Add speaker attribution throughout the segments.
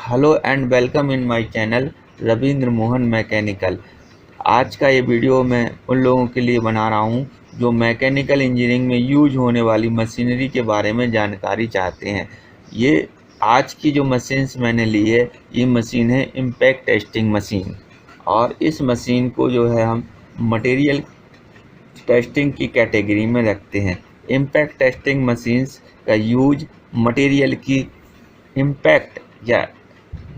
Speaker 1: Hello and welcome in my channel Ravindra Mohan mechanical. आज का ये वीडियो मैं उन लोगों के लिए बना रहा हूँ जो मैकेनिकल इंजीनियरिंग में यूज होने वाली मशीनरी के बारे में जानकारी चाहते हैं। ये आज की जो मशीन्स मैंने ली है, ये मशीन है इम्पैक्ट टेस्टिंग मशीन। और इस मशीन को जो है हम मटेरियल टेस्टिंग की कैटेगरी में रखते हैं। इम्पैक्ट टेस्टिंग मशीन्स का यूज मटेरियल की इम्पैक्ट या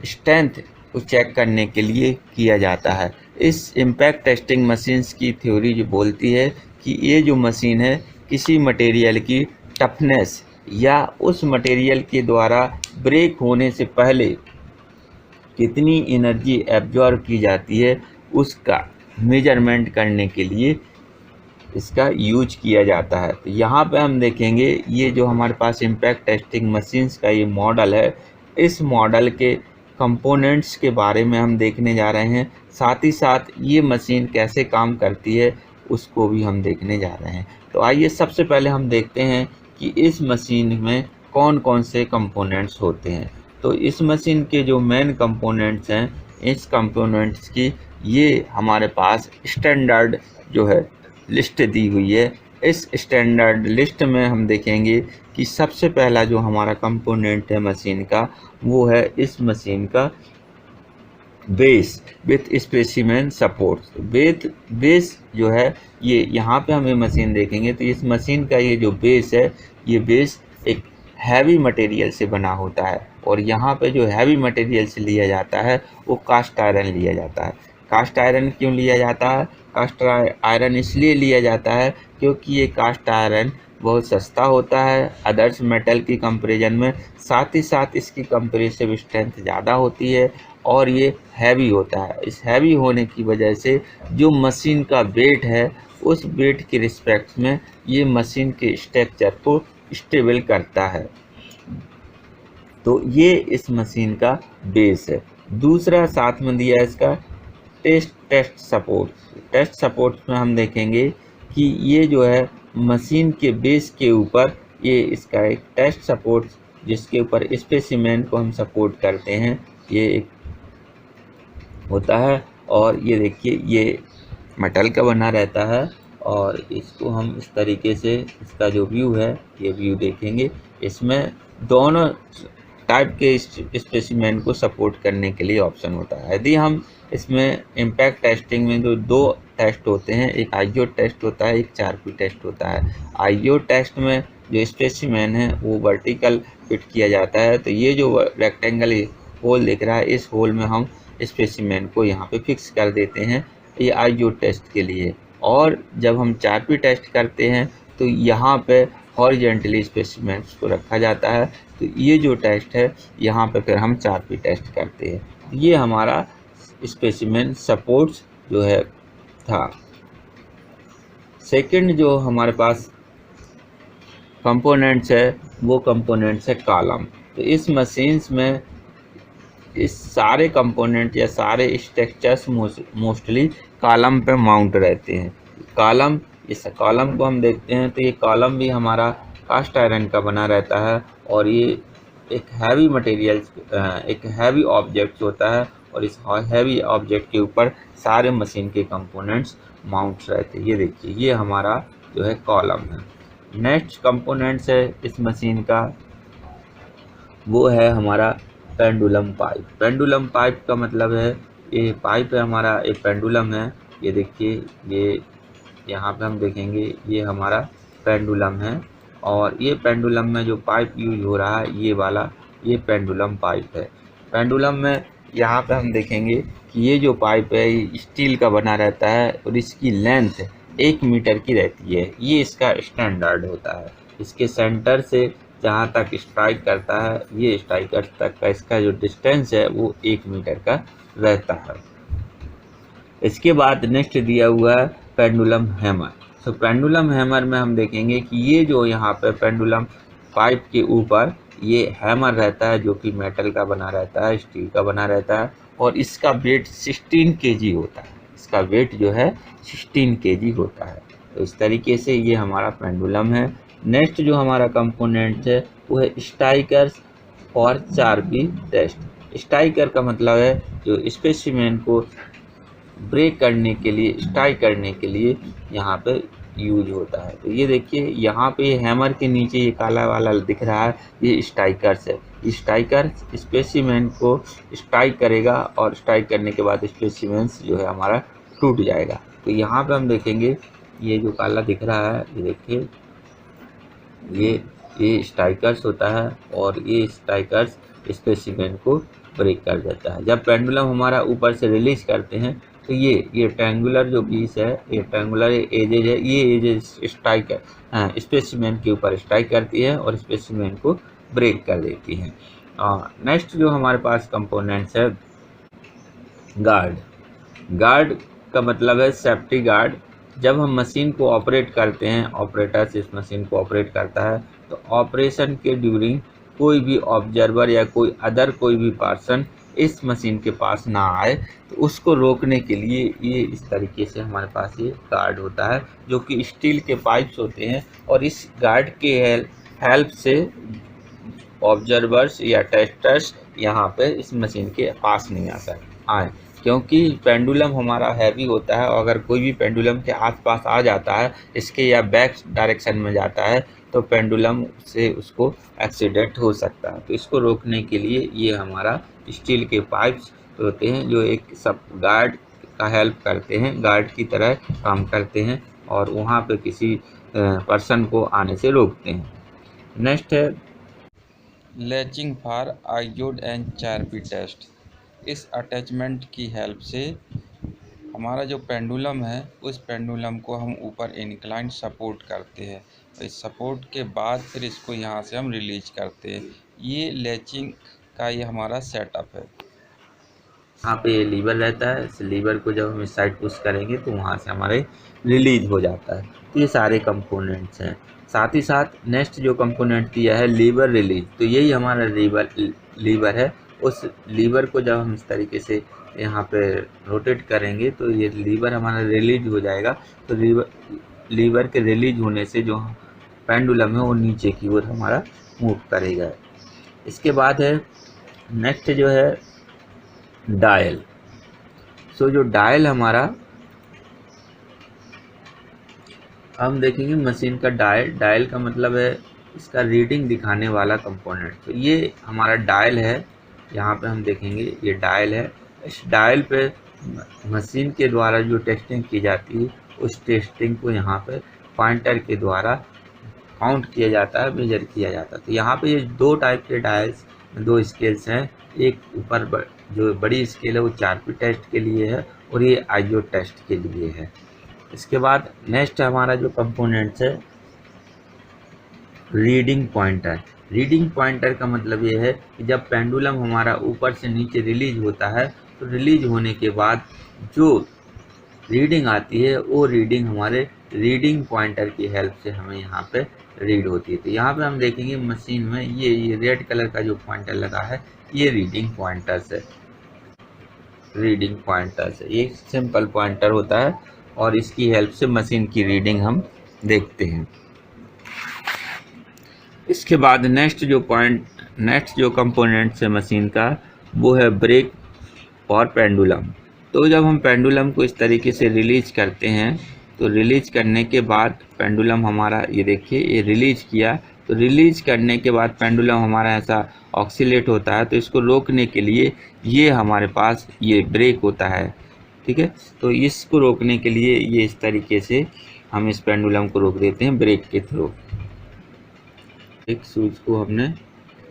Speaker 1: स्ट्रेंथ को चेक करने के लिए किया जाता है। इस इम्पैक्ट टेस्टिंग मशीन्स की थ्योरी जो बोलती है कि ये जो मशीन है किसी मटेरियल की टफनेस या उस मटेरियल के द्वारा ब्रेक होने से पहले कितनी एनर्जी एब्जॉर्ब की जाती है उसका मेजरमेंट करने के लिए इसका यूज किया जाता है। तो यहाँ पे हम देखेंगे ये जो हमारे पास इम्पैक्ट टेस्टिंग मशीन्स का ये मॉडल है, इस मॉडल के कंपोनेंट्स के बारे में हम देखने जा रहे हैं। साथ ही साथ ये मशीन कैसे काम करती है उसको भी हम देखने जा रहे हैं। तो आइए सबसे पहले हम देखते हैं कि इस मशीन में कौन कौन से कंपोनेंट्स होते हैं। तो इस मशीन के जो मेन कंपोनेंट्स हैं, इस कंपोनेंट्स की ये हमारे पास स्टैंडर्ड जो है लिस्ट दी हुई है। इस स्टैंडर्ड लिस्ट में हम देखेंगे कि सबसे पहला जो हमारा कंपोनेंट है मशीन का, वो है इस मशीन का base with specimen support. Base जो है ये यहाँ पे हम ये मशीन देखेंगे तो इस मशीन का ये जो बेस है, ये बेस एक हैवी मटेरियल से बना होता है। और यहाँ पे जो हैवी मटेरियल से लिया जाता है वो कास्ट आयरन लिया जाता है। कास्ट आयरन क्यों लिया जाता है? कास्ट आयरन इसलिए लिया जाता है क्योंकि ये कास्ट आयरन बहुत सस्ता होता है अदर्स मेटल की कंपैरिजन में। साथ ही साथ इसकी कंप्रेसिव स्ट्रेंथ ज़्यादा होती है और ये हैवी होता है। इस हैवी होने की वजह से जो मशीन का वेट है, उस वेट के रिस्पेक्ट में ये मशीन के स्ट्रक्चर को स्टेबल करता है। तो ये इस मशीन का बेस है। दूसरा साथ में दिया है इसका टेस्ट सपोर्ट। टेस्ट सपोर्ट में हम देखेंगे कि ये जो है मशीन के बेस के ऊपर ये इसका एक टेस्ट सपोर्ट, जिसके ऊपर स्पेसिमेन को हम सपोर्ट करते हैं, ये एक होता है। और ये देखिए ये मेटल का बना रहता है और इसको हम इस तरीके से, इसका जो व्यू है ये व्यू देखेंगे, इसमें दोनों टाइप के स्पेसिमेन को सपोर्ट करने के लिए ऑप्शन होता है। यदि हम इसमें इम्पैक्ट टेस्टिंग में जो दो टेस्ट होते हैं, एक आईओ टेस्ट होता है, एक 4P टेस्ट होता है। आईओ टेस्ट में जो स्पेसिमेन है वो वर्टिकल फिट किया जाता है। तो ये जो रेक्टेंगल होल दिख रहा है, इस होल में हम स्पेसिमेन को यहाँ पे फिक्स कर देते हैं, ये आईओ टेस्ट के लिए। और जब हम 4P टेस्ट करते हैं तो यहाँ पे हॉरिजॉन्टली स्पेसिमेन को रखा जाता है। तो ये जो टेस्ट है यहाँ पे फिर हम 4P टेस्ट करते हैं। ये हमारा स्पेसिमेन सपोर्ट्स जो है था। सेकंड जो हमारे पास कंपोनेंट्स है वो कंपोनेंट्स है कॉलम। तो इस मशीन्स में इस सारे कंपोनेंट या सारे स्ट्रक्चर्स मोस्टली कॉलम पे माउंट रहते हैं। कॉलम, इस कॉलम को हम देखते हैं तो ये कॉलम भी हमारा कास्ट आयरन का बना रहता है और ये एक हैवी मटेरियल, एक हैवी ऑब्जेक्ट होता है और इस हैवी ऑब्जेक्ट के ऊपर सारे मशीन के कंपोनेंट्स माउंट रहते हैं। ये देखिए ये हमारा जो है कॉलम है। नेक्स्ट कंपोनेंट्स है इस मशीन का, वो है हमारा पेंडुलम पाइप। पेंडुलम पाइप का मतलब है ये पाइप है हमारा, एक पेंडुलम है। ये देखिए ये यहाँ पे हम देखेंगे ये हमारा पेंडुलम है और ये पेंडुलम में जो पाइप यूज हो रहा है ये वाला, ये पेंडुलम पाइप है। पेंडुलम में यहाँ पे हम देखेंगे कि ये जो पाइप है ये स्टील का बना रहता है और इसकी लेंथ 1 मीटर की रहती है। ये इसका स्टैंडर्ड होता है। इसके सेंटर से जहाँ तक स्ट्राइक करता है, ये स्ट्राइकर तक का इसका जो डिस्टेंस है वो 1 मीटर का रहता है। इसके बाद नेक्स्ट दिया हुआ है पेंडुलम हैमर। तो पेंडुलम हैमर में हम देखेंगे कि ये जो यहाँ पे पेंडुलम पाइप के ऊपर ये हैमर रहता है जो कि मेटल का बना रहता है, स्टील का बना रहता है और इसका वेट 16 kg होता है। इसका वेट जो है 16 kg होता है। तो इस तरीके से ये हमारा पेंडुलम है। नेक्स्ट जो हमारा कंपोनेंट है वो है स्ट्राइकर्स और 4P टेस्ट। स्ट्राइकर का मतलब है जो स्पेसिमेन को ब्रेक करने के लिए, स्ट्राइक करने के लिए यहाँ पे यूज होता है। तो ये देखिए यहाँ पे ये हैमर के नीचे ये काला वाला दिख रहा है, ये स्ट्राइकर्स है। स्ट्राइकर स्पेसिमेन को स्ट्राइक करेगा और स्ट्राइक करने के बाद स्पेसिमेंस जो है हमारा टूट जाएगा। तो यहाँ पे हम देखेंगे ये जो काला दिख रहा है, ये देखिए ये स्ट्राइकर्स होता है और ये स्ट्राइकर्स स्पेसिमेन को ब्रेक कर देता है। जब पेंडुलम हमारा ऊपर से रिलीज करते हैं तो ये ट्रायंगुलर जो पीस है, ये ट्रायंगुलर एजेज है, ये एजेज स्ट्राइक स्पेसिमेन के ऊपर स्ट्राइक करती है और स्पेसिमेन को ब्रेक कर देती है। नेक्स्ट जो हमारे पास कंपोनेंट्स है गार्ड। गार्ड का मतलब है सेफ्टी गार्ड। जब हम मशीन को ऑपरेट करते हैं, ऑपरेटर इस मशीन को ऑपरेट करता है, तो ऑपरेशन के ड्यूरिंग कोई भी ऑब्जर्वर या कोई भी पर्सन इस मशीन के पास ना आए, तो उसको रोकने के लिए ये इस तरीके से हमारे पास ये गार्ड होता है, जो कि स्टील के पाइप्स होते हैं। और इस गार्ड के हेल्प से ऑब्जर्वर्स या टेस्टर्स यहाँ पे इस मशीन के पास नहीं आए, क्योंकि पेंडुलम हमारा हैवी होता है। और अगर कोई भी पेंडुलम के आसपास आ जाता है, इसके या बैक डायरेक्शन में जाता है, तो पेंडुलम से उसको एक्सीडेंट हो सकता है। तो इसको रोकने के लिए ये हमारा स्टील के पाइप्स होते हैं, जो एक सब गार्ड का हेल्प करते हैं, गार्ड की तरह काम करते हैं और वहाँ पे किसी पर्सन को आने से रोकते हैं। नेक्स्ट है latching for Izod and Charpy test. इस अटैचमेंट की हेल्प से हमारा जो पेंडुलम है, उस पेंडुलम को हम ऊपर इंक्लाइन सपोर्ट करते हैं। इस सपोर्ट के बाद फिर इसको यहाँ से हम रिलीज करते हैं। ये लैचिंग का ये हमारा सेटअप है। यहाँ पे ये लीवर रहता है, इस लीवर को जब हम इस साइड पुश करेंगे तो वहाँ से हमारे रिलीज हो जाता है। तो ये सारे कंपोनेंट्स हैं। साथ ही साथ नेक्स्ट जो कंपोनेंट दिया है लीवर रिलीज, तो यही हमारा लीवर है। उस लीवर को जब हम इस तरीके से यहाँ पे रोटेट करेंगे तो ये लीवर हमारा रिलीज हो जाएगा। तो लीवर के रिलीज होने से जो पेंडुलम है वो नीचे की ओर हमारा मूव करेगा। इसके बाद है नेक्स्ट जो है डायल। सो जो डायल हमारा हम देखेंगे मशीन का डायल का मतलब है इसका रीडिंग दिखाने वाला कंपोनेंट। तो ये हमारा डायल है, यहाँ पे हम देखेंगे ये डायल है। इस डायल पे मशीन के द्वारा जो टेस्टिंग की जाती है, उस टेस्टिंग को यहाँ पे पॉइंटर के द्वारा काउंट किया जाता है, मेजर किया जाता है। तो यहाँ पे ये दो टाइप के डायल्स, दो स्केल्स हैं। एक ऊपर जो बड़ी स्केल है वो चारपी टेस्ट के लिए है और ये आईओ टेस्ट के लिए है। इसके बाद नेक्स्ट हमारा जो कंपोनेंट्स है रीडिंग पॉइंटर। रीडिंग पॉइंटर का मतलब ये है कि जब पेंडुलम हमारा ऊपर से नीचे रिलीज होता है, तो रिलीज होने के बाद जो रीडिंग आती है वो रीडिंग हमारे रीडिंग पॉइंटर की हेल्प से हमें यहाँ पे रीड होती है। तो यहाँ पे हम देखेंगे मशीन में ये रेड कलर का जो पॉइंटर लगा है, ये रीडिंग पॉइंटर्स है। रीडिंग पॉइंटर्स है, ये सिंपल पॉइंटर होता है और इसकी हेल्प से मशीन की रीडिंग हम देखते हैं। इसके बाद नेक्स्ट जो कंपोनेंट्स है मशीन का, वो है ब्रेक और पेंडुलम। तो जब हम पेंडुलम को इस तरीके से रिलीज करते हैं, तो रिलीज करने के बाद पेंडुलम हमारा ये देखिए ये रिलीज किया, तो रिलीज करने के बाद पेंडुलम हमारा ऐसा ऑक्सीलेट होता है। तो इसको रोकने के लिए ये हमारे पास ये ब्रेक होता है, ठीक है। तो इसको रोकने के लिए ये इस तरीके से हम इस पेंडुलम को रोक देते हैं ब्रेक के थ्रू। एक स्विच को हमने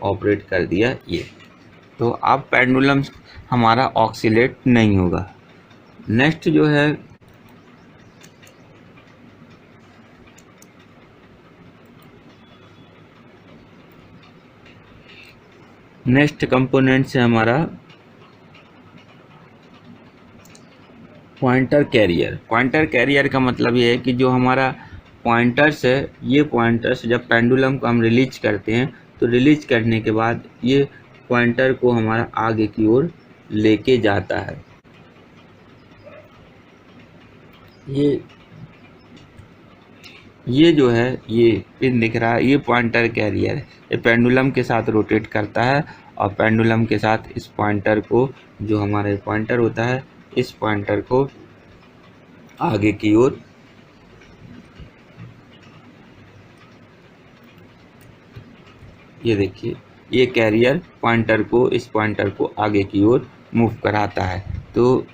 Speaker 1: ऑपरेट कर दिया ये, तो अब पेंडुलम हमारा ऑक्सीलेट नहीं होगा। नेक्स्ट जो है नेक्स्ट कंपोनेंट से हमारा पॉइंटर कैरियर। पॉइंटर कैरियर का मतलब ये है कि जो हमारा पॉइंटर्स है, ये पॉइंटर्स जब पेंडुलम को हम रिलीज करते हैं, तो रिलीज करने के बाद ये पॉइंटर को हमारा आगे की ओर लेके जाता है। ये जो है ये पिन दिख रहा है, ये पॉइंटर कैरियर है। ये पेंडुलम के साथ रोटेट करता है और पेंडुलम के साथ इस पॉइंटर को, जो हमारा पॉइंटर होता है, इस पॉइंटर को आगे की ओर ये देखिए, ये कैरियर पॉइंटर को, इस पॉइंटर को आगे की ओर मूव कराता है। तो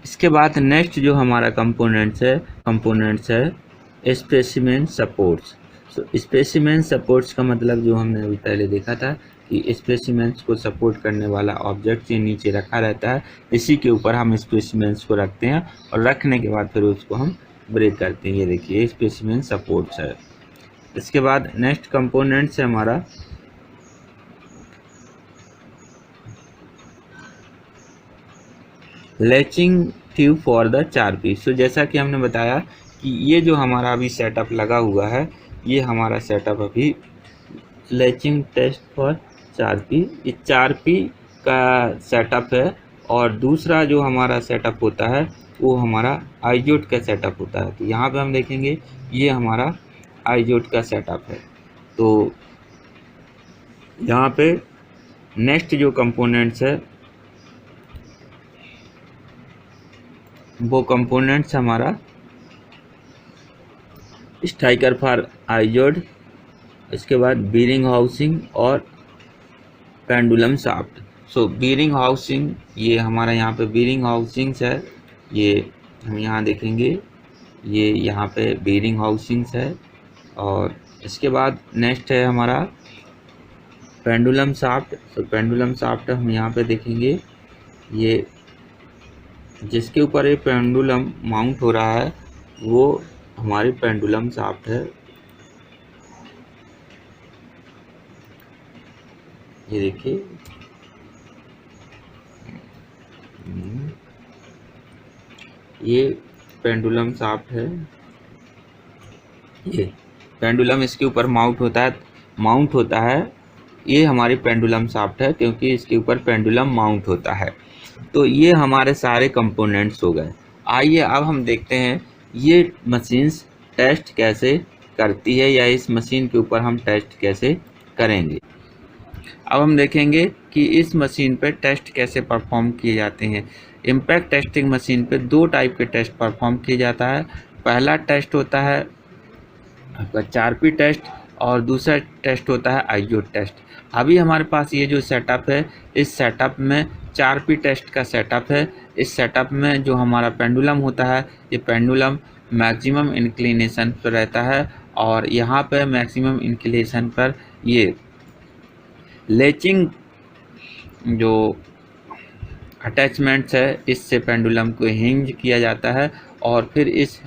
Speaker 1: इसके बाद नेक्स्ट जो हमारा कंपोनेंट्स है स्पेसिमेन सपोर्ट्स। सो स्पेसिमेन सपोर्ट्स का मतलब जो हमने अभी पहले देखा था कि स्पेसिमेंस को सपोर्ट करने वाला ऑब्जेक्ट ये नीचे रखा रहता है, इसी के ऊपर हम स्पेसिमेंस को रखते हैं और रखने के बाद फिर उसको हम ब्रेक करते हैं। ये देखिए स्पेसिमेन सपोर्ट्स है। इसके बाद नेक्स्ट कंपोनेंट्स है हमारा लैचिंग ट्यूब फॉर द चारपी। सो जैसा कि हमने बताया कि ये जो हमारा अभी सेटअप लगा हुआ है, ये हमारा सेटअप अभी लैचिंग टेस्ट फॉर चारपी, ये चारपी का सेटअप है। और दूसरा जो हमारा सेटअप होता है वो हमारा आइजोट का सेटअप होता है। तो यहाँ पे हम देखेंगे ये हमारा आइजोट का सेटअप है। तो यहाँ पे नेक्स्ट जो कंपोनेंट्स है वो कंपोनेंट्स हमारा स्ट्राइकर फॉर आइजोड, इसके बाद बीरिंग हाउसिंग और पेंडुलम शाफ्ट। सो बीरिंग हाउसिंग, ये हमारा यहाँ पे बीरिंग हाउसिंग्स है, ये हम यहाँ देखेंगे, ये यहाँ पे बीरिंग हाउसिंग्स है। और इसके बाद नेक्स्ट है हमारा पेंडुलम शाफ्ट। तो पेंडुलम शाफ्ट हम यहाँ पे देखेंगे, ये जिसके ऊपर ये पेंडुलम माउंट हो रहा है वो हमारी पेंडुलम शाफ्ट है। ये देखिए, ये पेंडुलम शाफ्ट है, ये पेंडुलम इसके ऊपर माउंट होता है। ये हमारी पेंडुलम शाफ्ट है क्योंकि इसके ऊपर पेंडुलम माउंट होता है। तो ये हमारे सारे कंपोनेंट्स हो गए। आइए अब हम देखते हैं ये मशीन्स टेस्ट कैसे करती है, या इस मशीन के ऊपर हम टेस्ट कैसे करेंगे। अब हम देखेंगे कि इस मशीन पे टेस्ट कैसे परफॉर्म किए जाते हैं। इम्पैक्ट टेस्टिंग मशीन पे दो टाइप के टेस्ट परफॉर्म किए जाता है। पहला टेस्ट होता है आपका चारपी टेस्ट और दूसरा टेस्ट होता है आइजोट टेस्ट। अभी हमारे पास ये जो सेटअप है, इस सेटअप में चारपी टेस्ट का सेटअप है। इस सेटअप में जो हमारा पेंडुलम होता है, ये पेंडुलम मैक्सिमम इंक्लिनेशन पर रहता है और यहाँ पे मैक्सिमम इंक्लिनेशन पर ये लेचिंग जो अटैचमेंट्स है, इससे पेंडुलम को हिंज किया जाता है और फिर इस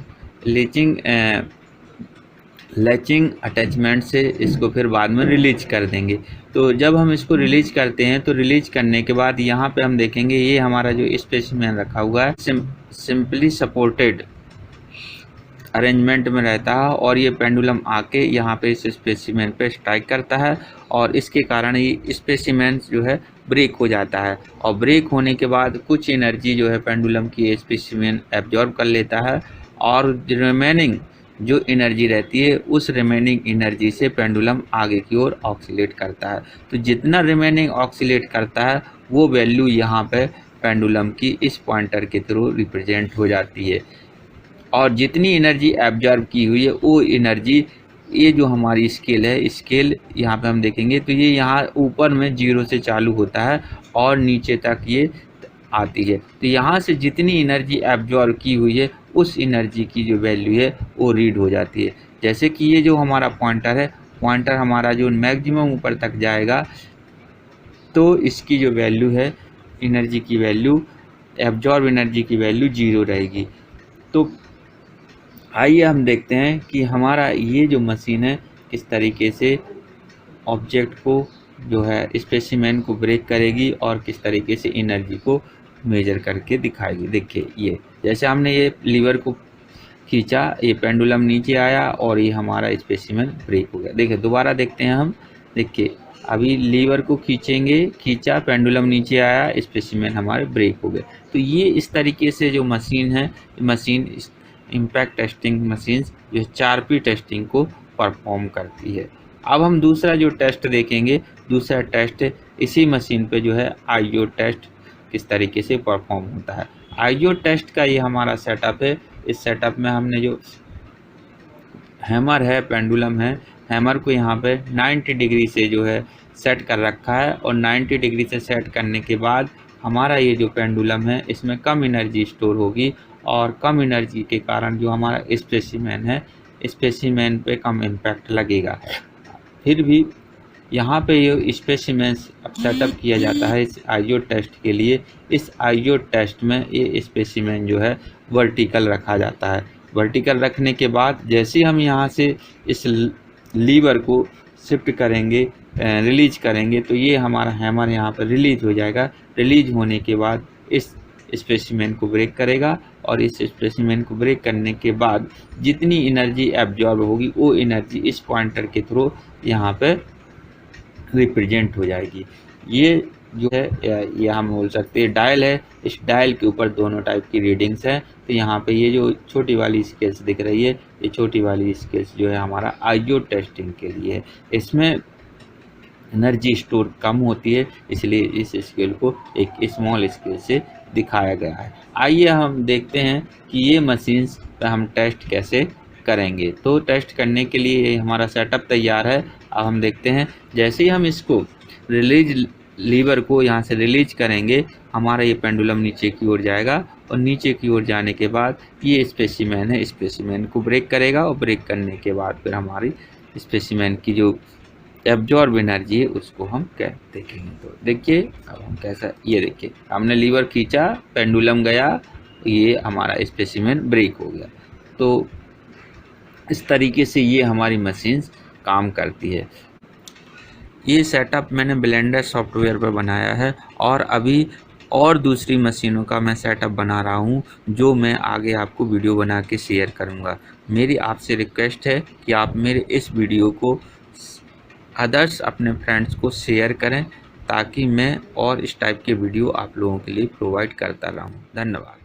Speaker 1: लैचिंग अटैचमेंट से इसको फिर बाद में रिलीज कर देंगे। तो जब हम इसको रिलीज करते हैं तो रिलीज करने के बाद यहाँ पे हम देखेंगे ये हमारा जो स्पेसिमेन रखा हुआ है सिंपली सपोर्टेड अरेंजमेंट में रहता है और ये पेंडुलम आके यहाँ पे इस स्पेसिमेन पे स्ट्राइक करता है और इसके कारण ये स्पेसिमेन जो है ब्रेक हो जाता है। और ब्रेक होने के बाद कुछ एनर्जी जो है पेंडुलम की स्पेसिमेन एब्जॉर्ब कर लेता है और रिमेनिंग जो एनर्जी रहती है उस रिमेनिंग एनर्जी से पेंडुलम आगे की ओर ऑक्सीलेट करता है। तो जितना रिमेनिंग ऑक्सीलेट करता है वो वैल्यू यहाँ पे पेंडुलम की इस पॉइंटर के थ्रू रिप्रेजेंट हो जाती है और जितनी एनर्जी एब्जॉर्ब की हुई है वो एनर्जी, ये जो हमारी स्केल है, स्केल यहाँ पे हम देखेंगे तो ये यहाँ ऊपर में 0 से चालू होता है और नीचे तक ये आती है। तो यहाँ से जितनी एनर्जी एब्जॉर्ब की हुई है उस एनर्जी की जो वैल्यू है वो रीड हो जाती है। जैसे कि ये जो हमारा पॉइंटर है, पॉइंटर हमारा जो मैक्सिमम ऊपर तक जाएगा तो इसकी जो वैल्यू है एनर्जी की वैल्यू, एब्जॉर्ब एनर्जी की वैल्यू 0 रहेगी। तो आइए हम देखते हैं कि हमारा ये जो मशीन है किस तरीके से ऑब्जेक्ट को जो है स्पेसिमेन को ब्रेक करेगी और किस तरीके से एनर्जी को मेजर करके दिखाएगी। देखिए, ये जैसे हमने ये लीवर को खींचा, ये पेंडुलम नीचे आया और ये हमारा स्पेसिमेन ब्रेक हो गया। देखिए दोबारा देखते हैं हम, देखिए अभी लीवर को खींचा, पेंडुलम नीचे आया, स्पेसिमेन हमारे ब्रेक हो गए। तो ये इस तरीके से जो मशीन है, मशीन इम्पैक्ट टेस्टिंग मशीन जो 4P टेस्टिंग को परफॉर्म करती है। अब हम दूसरा जो टेस्ट देखेंगे, दूसरा टेस्ट इसी मशीन पे जो है IO टेस्ट किस तरीके से परफॉर्म होता है। IO टेस्ट का ये हमारा सेटअप है। इस सेटअप में हमने जो हैमर है, पेंडुलम है, हैमर को यहाँ पे 90 डिग्री से जो है सेट कर रखा है और 90 डिग्री से सेट करने के बाद हमारा ये जो पेंडुलम है इसमें कम एनर्जी स्टोर होगी और कम एनर्जी के कारण जो हमारा स्पेसिमेन है, स्पेसिमेन पे कम इम्पैक्ट लगेगा। फिर भी यहाँ पे ये स्पेसिमेंस अब सेटअप किया जाता है इस IO टेस्ट के लिए। इस IO टेस्ट में ये स्पेसिमेन जो है वर्टिकल रखा जाता है। वर्टिकल रखने के बाद जैसे ही हम यहाँ से इस लीवर को शिफ्ट करेंगे, रिलीज करेंगे, तो ये हमारा हैमर यहाँ पर रिलीज हो जाएगा। रिलीज होने के बाद इस स्पेसिमेन को ब्रेक करेगा और इस स्पेसिमेन को ब्रेक करने के बाद जितनी एनर्जी एब्जॉर्ब होगी वो एनर्जी इस पॉइंटर के थ्रू यहाँ पे रिप्रेजेंट हो जाएगी। ये जो है ये हम बोल सकते हैं डायल है। इस डायल के ऊपर दोनों टाइप की रीडिंग्स हैं। तो यहाँ पे ये जो छोटी वाली स्केल्स दिख रही है, ये छोटी वाली स्केल्स जो है हमारा IO टेस्टिंग के लिए है। इसमें एनर्जी स्टोर कम होती है, इसलिए इस स्केल को एक स्मॉल स्केल से दिखाया गया है। आइए हम देखते हैं कि ये मशीन्स पे हम टेस्ट कैसे करेंगे। तो टेस्ट करने के लिए ये हमारा सेटअप तैयार है। अब हम देखते हैं, जैसे ही हम इसको रिलीज लीवर को यहाँ से रिलीज करेंगे, हमारा ये पेंडुलम नीचे की ओर जाएगा और नीचे की ओर जाने के बाद ये स्पेसिमेन है, स्पेसिमेन को ब्रेक करेगा और ब्रेक करने के बाद फिर हमारी स्पेसिमेन की जो एब्जॉर्ब एनर्जी है उसको हम क्या देखेंगे। तो देखिए अब हम कैसा, ये देखिए हमने लीवर खींचा, पेंडुलम गया, ये हमारा स्पेसिमेन ब्रेक हो गया। तो इस तरीके से ये हमारी मशीन्स काम करती है। ये सेटअप मैंने ब्लेंडर सॉफ्टवेयर पर बनाया है और अभी और दूसरी मशीनों का मैं सेटअप बना रहा हूँ, जो मैं आगे आपको वीडियो बना के शेयर करूँगा। मेरी आपसे रिक्वेस्ट है कि आप मेरे इस वीडियो को अदर्स अपने फ्रेंड्स को शेयर करें, ताकि मैं और इस टाइप के वीडियो आप लोगों के लिए प्रोवाइड करता रहूँ। धन्यवाद।